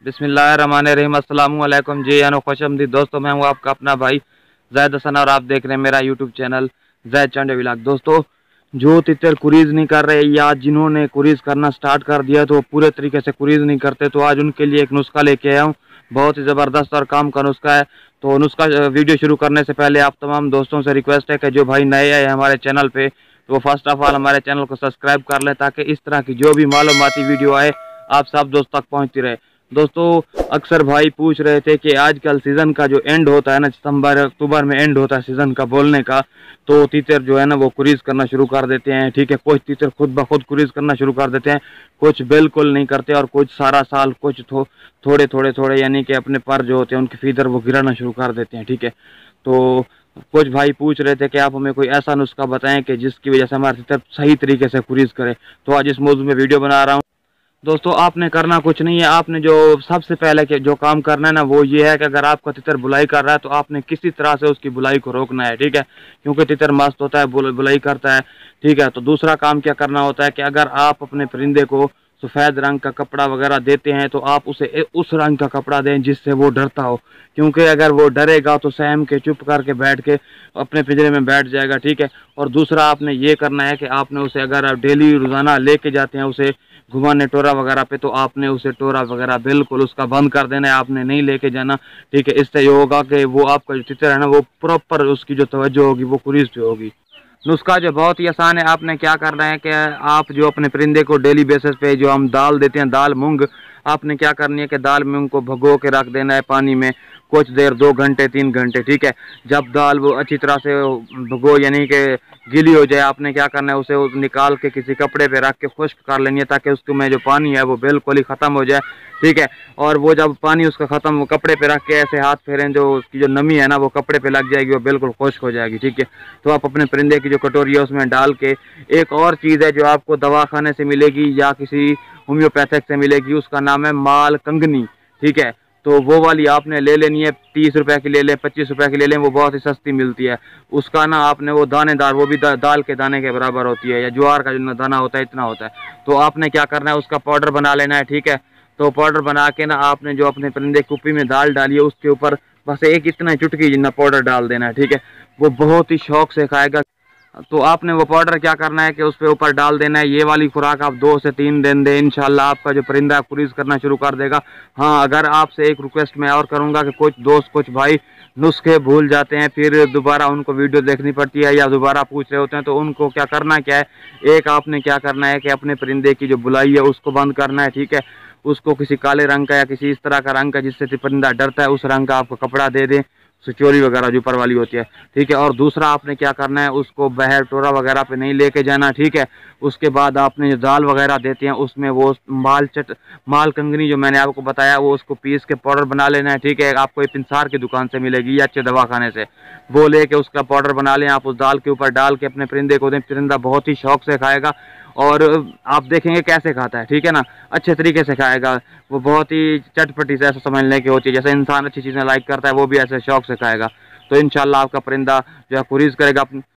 बिस्मिल्लाहिर्रहमानिर्रहीम। अस्सलामु अलैकुम जी यानो खुशअमदीद दोस्तों, मैं हूँ आपका अपना भाई जैद हसन और आप देख रहे हैं मेरा YouTube channel Zaid Chande vlog. दोस्तों, जो तितर कुरीज नहीं कर रहे या जिन्होंने कुरीज करना स्टार्ट कर दिया तो वो पूरे तरीके से कुरीज नहीं करते, तो आज उनके लिए एक नुस्खा लेके आया हूँ। बहुत ही ज़बरदस्त और काम का नुस्खा है। तो नुस्खा वीडियो शुरू करने से पहले आप तमाम दोस्तों से रिक्वेस्ट है कि जो भाई नए आए हमारे चैनल पे तो फर्स्ट ऑफ ऑल हमारे चैनल को सब्सक्राइब कर लें, ताकि इस तरह की जो भी मालूमाती वीडियो आए आप सब दोस्त तक पहुँचती रहे। दोस्तों, अक्सर भाई पूछ रहे थे कि आजकल सीज़न का जो एंड होता है ना, सितंबर अक्टूबर में एंड होता है सीज़न का बोलने का, तो तीतर जो है ना वो कुरीज करना शुरू कर देते हैं। ठीक है, कुछ तीतर खुद ब खुद कुरीज करना शुरू कर देते हैं, कुछ बिल्कुल नहीं करते और कुछ सारा साल, कुछ थोड़े थोड़े थोड़े यानी कि अपने पर जो होते हैं उनके फीदर वो गिराना शुरू कर देते हैं। ठीक है, तो कुछ भाई पूछ रहे थे कि आप हमें कोई ऐसा नुस्खा बताएं कि जिसकी वजह से हमारे तीतर सही तरीके से कुरीज करे। तो आज इस मौजूद में वीडियो बना रहा हूँ। दोस्तों, आपने करना कुछ नहीं है। आपने जो सबसे पहले के जो काम करना है ना वो ये है कि अगर आपका तितर बुलाई कर रहा है तो आपने किसी तरह से उसकी बुलाई को रोकना है। ठीक है, क्योंकि तितर मस्त होता है, बुलाई करता है। ठीक है, तो दूसरा काम क्या करना होता है कि अगर आप अपने परिंदे को सफ़ेद रंग का कपड़ा वगैरह देते हैं तो आप उसे उस रंग का कपड़ा दें जिससे वो डरता हो, क्योंकि अगर वो डरेगा तो सहम के चुप करके बैठ के अपने पिंजरे में बैठ जाएगा। ठीक है, और दूसरा आपने ये करना है कि आपने उसे अगर आप डेली रोज़ाना लेके जाते हैं उसे घुमाने टोरा वगैरह पे, तो आपने उसे टोरा वगैरह बिल्कुल उसका बंद कर देना है, आपने नहीं लेके जाना। ठीक है, इससे ये होगा कि वो आपका जो तितर है ना वो प्रॉपर उसकी जो तवज्जो होगी वो कुरीज पे होगी। नुस्खा जो बहुत ही आसान है। आपने क्या करना है कि आप जो अपने परिंदे को डेली बेसिस पे जो हम दाल देते हैं, दाल मूंग, आपने क्या करनी है कि दाल मूंग को भगो के रख देना है पानी में कुछ देर, 2 घंटे 3 घंटे। ठीक है, जब दाल वो अच्छी तरह से भगो यानी कि गीली हो जाए, आपने क्या करना है उसे निकाल के किसी कपड़े पे रख के खुश्क कर लेनी है, ताकि उसके में जो पानी है वो बिल्कुल ही ख़त्म हो जाए। ठीक है, और वो जब पानी उसका ख़त्म, वो कपड़े पे रख के ऐसे हाथ फेरें, जो उसकी जो नमी है ना वो कपड़े पे लग जाएगी, वो बिल्कुल खुश्क हो जाएगी। ठीक है, तो आप अपने परिंदे की जो कटोरी है उसमें डाल के, एक और चीज़ है जो आपको दवाखाने से मिलेगी या किसी होम्योपैथिक से मिलेगी, उसका नाम है माल कंगनी। ठीक है, तो वो वाली आपने ले लेनी है, 30 रुपए की ले लें, 25 रुपए की ले लें, वो बहुत ही सस्ती मिलती है। उसका ना आपने वो दानेदार, वो भी दाल के दाने के बराबर होती है, या ज्वार का जो दाना होता है इतना होता है, तो आपने क्या करना है उसका पाउडर बना लेना है। ठीक है, तो पाउडर बना के ना आपने जो अपने परिंदे कुप्पी में दाल डाली है उसके ऊपर बस एक इतना चुटकी जितना पाउडर डाल देना है। ठीक है, वो बहुत ही शौक से खाएगा। तो आपने वो पाउडर क्या करना है कि उस पे ऊपर डाल देना है। ये वाली खुराक आप 2 से 3 दिन दें, इंशाल्लाह आपका जो परिंदा है कुरीज करना शुरू कर देगा। हाँ, अगर आपसे एक रिक्वेस्ट मैं और करूंगा कि कुछ दोस्त, कुछ भाई नुस्खे भूल जाते हैं, फिर दोबारा उनको वीडियो देखनी पड़ती है या दोबारा पूछ रहे होते हैं, तो उनको करना क्या है, एक आपने क्या करना है कि अपने परिंदे की जो बुलाई है उसको बंद करना है। ठीक है, उसको किसी काले रंग का या किसी इस तरह का रंग का जिससे परिंदा डरता है उस रंग का आपको कपड़ा दे दें, चोरी वगैरह जो ऊपर वाली होती है। ठीक है, और दूसरा आपने क्या करना है, उसको बहर टोरा वगैरह पे नहीं लेके जाना। ठीक है, उसके बाद आपने जो दाल वगैरह देते हैं उसमें वो माल कंगनी जो मैंने आपको बताया वो उसको पीस के पाउडर बना लेना है। ठीक है, आपको ये पिंसार की दुकान से मिलेगी या अच्छे दवाखाने से, वो लेके उसका पाउडर बना लें, आप उस दाल के ऊपर डाल के अपने परिंदे को दें, परिंदा बहुत ही शौक से खाएगा और आप देखेंगे कैसे खाता है। ठीक है ना, अच्छे तरीके से खाएगा, वो बहुत ही चटपटी से ऐसा समझ लें कि होती है, जैसे इंसान अच्छी चीज़ें लाइक करता है वो भी ऐसे शौक से खाएगा। तो इंशाल्लाह आपका परिंदा जो है कुरीज करेगा।